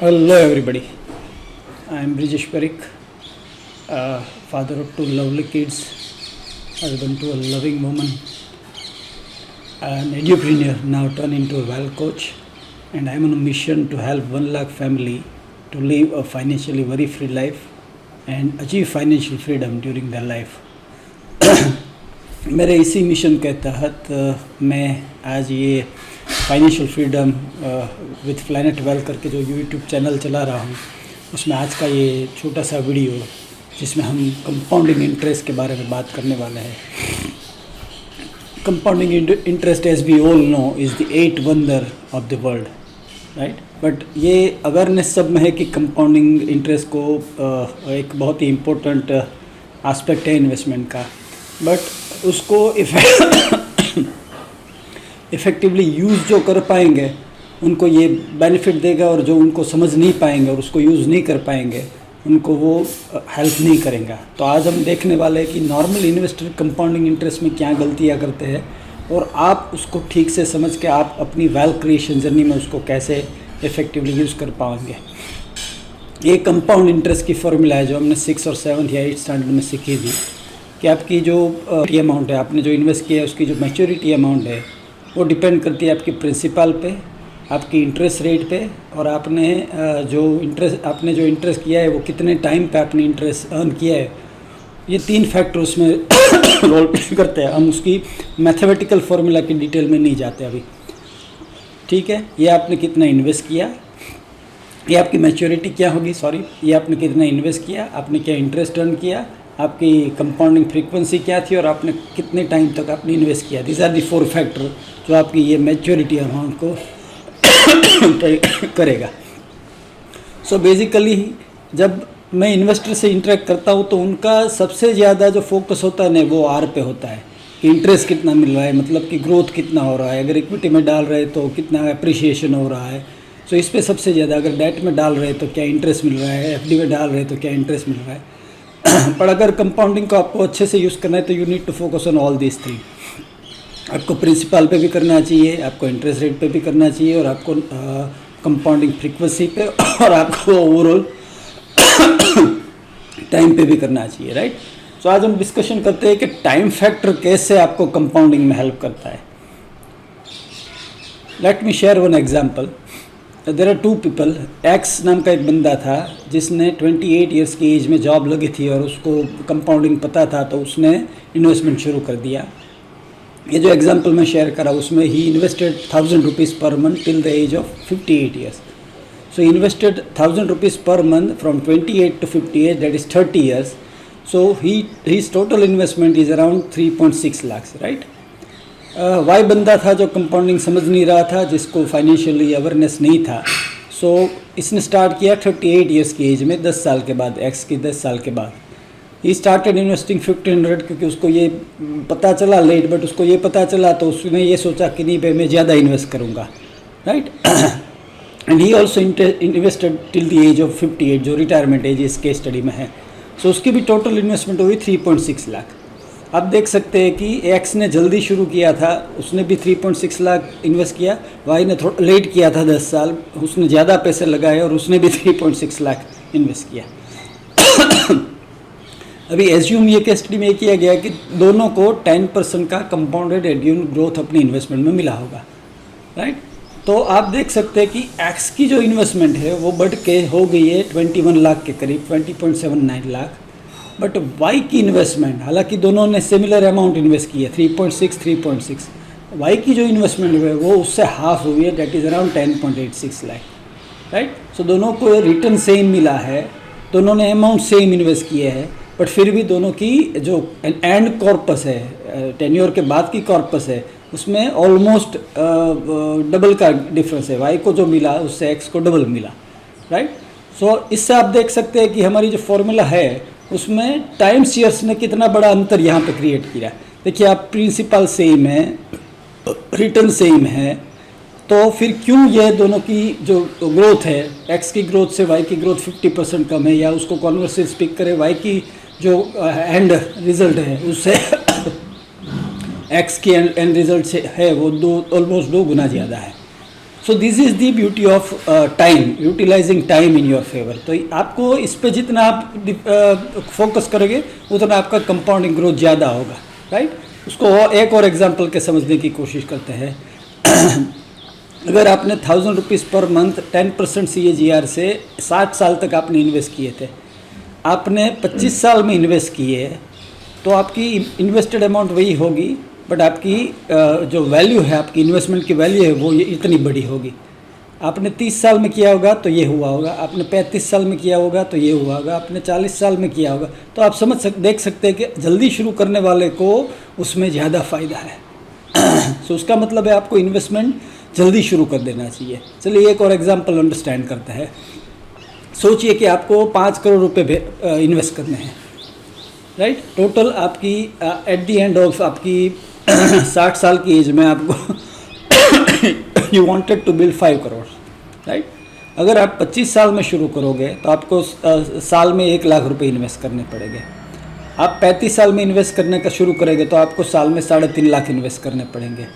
Hello, everybody. I am Brijesh Parik, father of two lovely kids, husband to a loving woman, an entrepreneur now turned into a well coach, and I am on a mission to help 1 lakh family to live a financially very free life and achieve financial freedom during their life. मेरे इसी mission के तहत मैं आज ये financial freedom with planet wealth करके जो YouTube channel चला रहा हूँ, उसमें आज का ये छोटा सा वीडियो जिसमें हम कंपाउंडिंग इंटरेस्ट के बारे में बात करने वाले हैं। Compounding interest, as we all know, is the 8th wonder of the world, right. But ये अवेयरनेस सब में है कि कंपाउंडिंग इंटरेस्ट को एक बहुत ही इम्पोर्टेंट एस्पेक्ट है इन्वेस्टमेंट का, बट उसको इफ़ेक्टिवली यूज़ जो कर पाएंगे उनको ये बेनिफिट देगा, और जो उनको समझ नहीं पाएंगे और उसको यूज़ नहीं कर पाएंगे उनको वो हेल्प नहीं करेगा। तो आज हम देखने वाले हैं कि नॉर्मल इन्वेस्टर कंपाउंडिंग इंटरेस्ट में क्या गलतियाँ करते हैं, और आप उसको ठीक से समझ के आप अपनी वेल्थ क्रिएशन जर्नी में उसको कैसे इफ़ेक्टिवली यूज़ कर पाएंगे। ये कंपाउंड इंटरेस्ट की फॉर्मूला है जो हमने 6th और 7th या 8th स्टैंडर्ड में सीखी थी कि आपकी जो अमाउंट है, आपने जो इन्वेस्ट किया है, उसकी जो मैच्योरिटी अमाउंट है वो डिपेंड करती है आपकी प्रिंसिपल पे, आपकी इंटरेस्ट रेट पे, और आपने जो इंटरेस्ट किया है वो कितने टाइम पे आपने इंटरेस्ट अर्न किया है। ये 3 फैक्टर उसमें रोल प्ले करते हैं। हम उसकी मैथमेटिकल फार्मूला की डिटेल में नहीं जाते अभी, ठीक है। ये आपने कितना इन्वेस्ट किया, ये आपकी मैच्योरिटी क्या होगी, ये आपने कितना इन्वेस्ट किया, आपने क्या इंटरेस्ट अर्न किया, आपकी कंपाउंडिंग फ्रीक्वेंसी क्या थी, और आपने कितने टाइम तक आपने इन्वेस्ट किया। दिस आर दी 4 फैक्टर जो आपकी ये मैच्योरिटी अमाउंट को करेगा। सो बेसिकली जब मैं इन्वेस्टर से इंटरेक्ट करता हूँ तो उनका सबसे ज़्यादा जो फोकस होता है ना वो आर पे होता है कि इंटरेस्ट कितना मिल रहा है, मतलब कि ग्रोथ कितना हो रहा है। अगर इक्विटी में डाल रहे तो कितना अप्रिशिएशन हो रहा है, सो इस पर सबसे ज़्यादा। अगर डेट में डाल रहे तो क्या इंटरेस्ट मिल रहा है, एफडी में डाल रहे तो क्या इंटरेस्ट मिल रहा है। पर अगर कंपाउंडिंग को आपको अच्छे से यूज़ करना है तो you need to focus on all these 3। आपको प्रिंसिपल पे भी करना चाहिए, आपको इंटरेस्ट रेट पे भी करना चाहिए, और आपको कंपाउंडिंग फ्रीक्वेंसी पे, और आपको ओवरऑल टाइम पे भी करना चाहिए, राइट। सो आज हम डिस्कशन करते हैं कि टाइम फैक्टर कैसे आपको कंपाउंडिंग में हेल्प करता है। Let me share one example. There are 2 people. X नाम का एक बंदा था जिसने 28 ईयर्स की एज में जॉब लगी थी और उसको कंपाउंडिंग पता था, तो उसने इन्वेस्टमेंट शुरू कर दिया। ये जो एग्जांपल मैं शेयर करा उसमें ही invested 1000 rupees per month till the age of 58 years. So invested 1000 rupees per month from 28 to 58, that is 30 years. So he's total investment is around 3.6 lakhs, right. Y बंदा था जो कंपाउंडिंग समझ नहीं रहा था, जिसको फाइनेंशियली अवेयरनेस नहीं था। सो इसने स्टार्ट किया 38 ईयर्स की एज में, 10 साल के बाद, एक्स की 10 साल के बाद। ही स्टार्टेड इन्वेस्टिंग 1500, क्योंकि उसको ये पता चला लेट, बट उसको ये पता चला तो उसने ये सोचा कि नहीं भाई मैं ज़्यादा इन्वेस्ट करूँगा, right. And he also invested till the age of 58, जो रिटायरमेंट एज इस केस स्टडी में है। सो उसकी भी टोटल इन्वेस्टमेंट हुई 3.6 लाख। आप देख सकते हैं कि एक्स ने जल्दी शुरू किया था, उसने भी 3.6 लाख इन्वेस्ट किया। वाई ने थोड़ा लेट किया था, 10 साल, उसने ज़्यादा पैसे लगाए और उसने भी 3.6 लाख इन्वेस्ट किया। अभी एज्यूम ये केस स्टडी में किया गया कि दोनों को 10% का कंपाउंडेड एनुअल ग्रोथ अपनी इन्वेस्टमेंट में मिला होगा, राइट। तो आप देख सकते हैं कि एक्स की जो इन्वेस्टमेंट है वो बढ़ के हो गई है 21 लाख के करीब, 20.79 लाख। बट वाई की इन्वेस्टमेंट, हालांकि दोनों ने सिमिलर अमाउंट इन्वेस्ट की है, 3.6, वाई की जो इन्वेस्टमेंट है वो उससे हाफ हुई है, that is around 10.86 lakh, right. So दोनों को रिटर्न सेम मिला है, दोनों ने अमाउंट सेम इन्वेस्ट किए हैं, बट फिर भी दोनों की जो एंड कॉर्पस है, टेन्योर के बाद की कॉर्पस है, उसमें ऑलमोस्ट डबल का डिफरेंस है। वाई को जो मिला उससे एक्स को डबल मिला, राइट। सो इससे आप देख सकते हैं कि हमारी जो फॉर्मूला है उसमें टाइम सीयर्स ने कितना बड़ा अंतर यहाँ पे क्रिएट किया। देखिए, आप प्रिंसिपल सेम है, रिटर्न सेम है, तो फिर क्यों ये दोनों की जो ग्रोथ है, एक्स की ग्रोथ से वाई की ग्रोथ 50% कम है, या उसको कॉन्वर्सली स्पीक करें वाई की जो एंड रिजल्ट है उससे एक्स की एंड रिजल्ट से है वो ऑलमोस्ट 2 गुना ज़्यादा है। So this is the beauty of time, utilising time in your favour. तो आपको इस पे जितना आप फोकस करोगे उतना आपका कंपाउंडिंग ग्रोथ ज़्यादा होगा, राइट। उसको एक और एग्जांपल के समझने की कोशिश करते हैं। अगर आपने 1000 रुपीज़ पर मंथ 10% CAGR से 60 साल तक आपने इन्वेस्ट किए थे, आपने 25 साल में इन्वेस्ट किए, तो आपकी इन्वेस्टेड अमाउंट वही होगी, बट आपकी जो वैल्यू है, आपकी इन्वेस्टमेंट की वैल्यू है वो ये इतनी बड़ी होगी। आपने 30 साल में किया होगा तो ये हुआ होगा, आपने 35 साल में किया होगा तो ये हुआ होगा, आपने 40 साल में किया होगा। तो आप देख सकते हैं कि जल्दी शुरू करने वाले को उसमें ज़्यादा फ़ायदा है। सो उसका मतलब है आपको इन्वेस्टमेंट जल्दी शुरू कर देना चाहिए। चलिए एक और एग्जांपल अंडरस्टैंड करते हैं। सोचिए कि आपको 5 करोड़ रुपए इन्वेस्ट करने हैं, राइट। टोटल आपकी एट द एंड ऑफ आपकी 60 साल की एज में आपको you wanted to build 5 crore, right. अगर आप 25 साल में शुरू करोगे तो आपको साल में 1 लाख रुपए इन्वेस्ट करने पड़ेंगे। आप 35 साल में इन्वेस्ट करने का शुरू करेंगे तो आपको साल में 3.5 लाख इन्वेस्ट करने पड़ेंगे।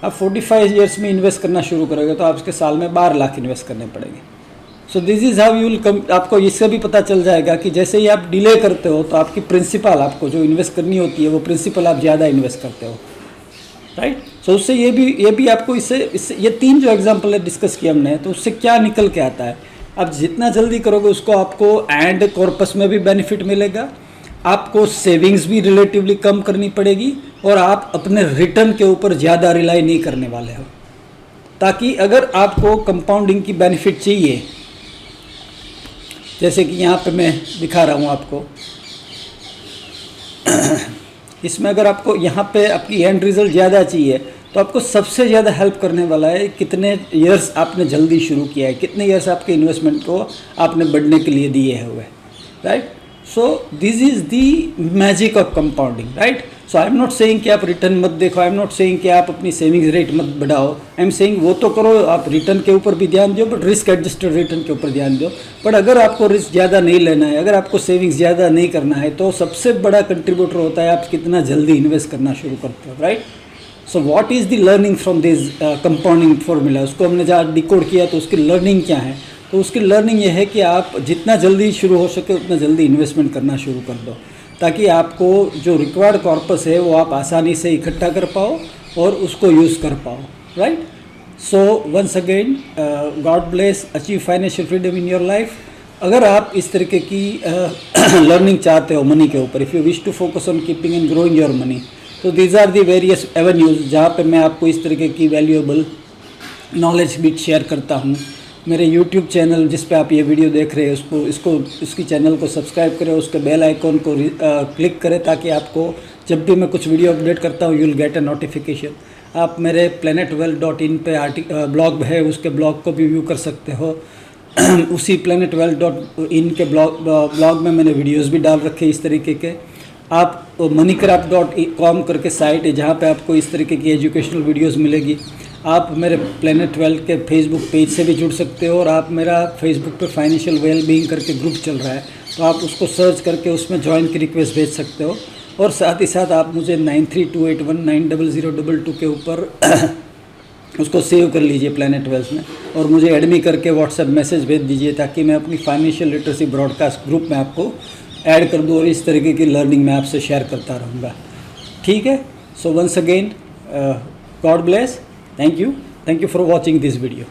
आप 45 ईयर्स में इन्वेस्ट करना शुरू करोगे तो आपके साल में 12 लाख इन्वेस्ट करने पड़ेंगे। सो this is how you will come. आपको इससे भी पता चल जाएगा कि जैसे ही आप डिले करते हो तो आपकी प्रिंसिपल, आपको जो इन्वेस्ट करनी होती है वो प्रिंसिपल आप ज़्यादा इन्वेस्ट करते हो, राइट। सो उससे ये भी आपको इससे ये 3 जो एग्जांपल है डिस्कस किया हमने, तो उससे क्या निकल के आता है, आप जितना जल्दी करोगे उसको आपको एंड कॉर्पस में भी बेनिफिट मिलेगा, आपको सेविंग्स भी रिलेटिवली कम करनी पड़ेगी, और आप अपने रिटर्न के ऊपर ज़्यादा रिलाई नहीं करने वाले हो। ताकि अगर आपको कंपाउंडिंग की बेनिफिट चाहिए, जैसे कि यहाँ पे मैं दिखा रहा हूँ आपको, इसमें अगर आपको यहाँ पे आपकी एंड रिजल्ट ज़्यादा चाहिए तो आपको सबसे ज़्यादा हेल्प करने वाला है कितने ईयर्स आपने जल्दी शुरू किया है, कितने ईयर्स आपके इन्वेस्टमेंट को आपने बढ़ने के लिए दिए हुए, right. So this is the magic of compounding, right. So I am not saying कि आप रिटर्न मत देखो, आई एम नॉट सेइंग कि आप अपनी सेविंग्स रेट मत बढ़ाओ, आई एम सेइंग वो तो करो, आप रिटर्न के ऊपर भी ध्यान दो, बट रिस्क एडजस्टेड रिटर्न के ऊपर ध्यान दो। बट अगर आपको रिस्क ज़्यादा नहीं लेना है, अगर आपको सेविंग्स ज़्यादा नहीं करना है, तो सबसे बड़ा कंट्रीब्यूटर होता है आप कितना जल्दी इन्वेस्ट करना शुरू करते हो, right. So what is the learning from this compounding formula, उसको हमने जहाँ डिकोड किया तो उसकी लर्निंग क्या है, तो उसकी लर्निंग ये है कि आप जितना जल्दी शुरू हो सके उतना जल्दी इन्वेस्टमेंट करना शुरू कर दो, ताकि आपको जो रिक्वायर्ड कॉर्पस है वो आप आसानी से इकट्ठा कर पाओ और उसको यूज़ कर पाओ, right. So once again God bless, achieve financial freedom in your life. अगर आप इस तरीके की लर्निंग चाहते हो मनी के ऊपर, if you wish to focus on keeping and growing your money, तो these are the various avenues जहाँ पे मैं आपको इस तरीके की वैल्यूएबल नॉलेज भी शेयर करता हूँ। मेरे यूट्यूब चैनल जिस पे आप ये वीडियो देख रहे हैं उसकी चैनल को सब्सक्राइब करें, उसके बेल आइकॉन को क्लिक करें, ताकि आपको जब भी मैं कुछ वीडियो अपडेट करता हूँ you will get a notification. आप मेरे planetwealth.in पे ब्लॉग है, उसके ब्लॉग को भी व्यू कर सकते हो। उसी planetwealth.in के ब्लॉग में मैंने वीडियोस भी डाल रखे इस तरीके के। आप moneycraft.com करके साइट है जहाँ पे आपको इस तरीके की एजुकेशनल वीडियोस मिलेगी। आप मेरे प्लेनेट वेल्थ के फेसबुक पेज से भी जुड़ सकते हो, और आप मेरा फेसबुक पे फाइनेंशियल वेलबींग करके ग्रुप चल रहा है, तो आप उसको सर्च करके उसमें ज्वाइन की रिक्वेस्ट भेज सकते हो। और साथ ही साथ आप मुझे 9328190022 के ऊपर उसको सेव कर लीजिए प्लेनेट वेल्थ में, और मुझे एडमी करके व्हाट्सएप मैसेज भेज दीजिए, ताकि मैं अपनी फाइनेंशियल लिटरेसी ब्रॉडकास्ट ग्रुप में आपको ऐड कर दूँ और इस तरीके की लर्निंग मैं आपसे शेयर करता रहूँगा, ठीक है। So once again God bless, thank you for watching this video.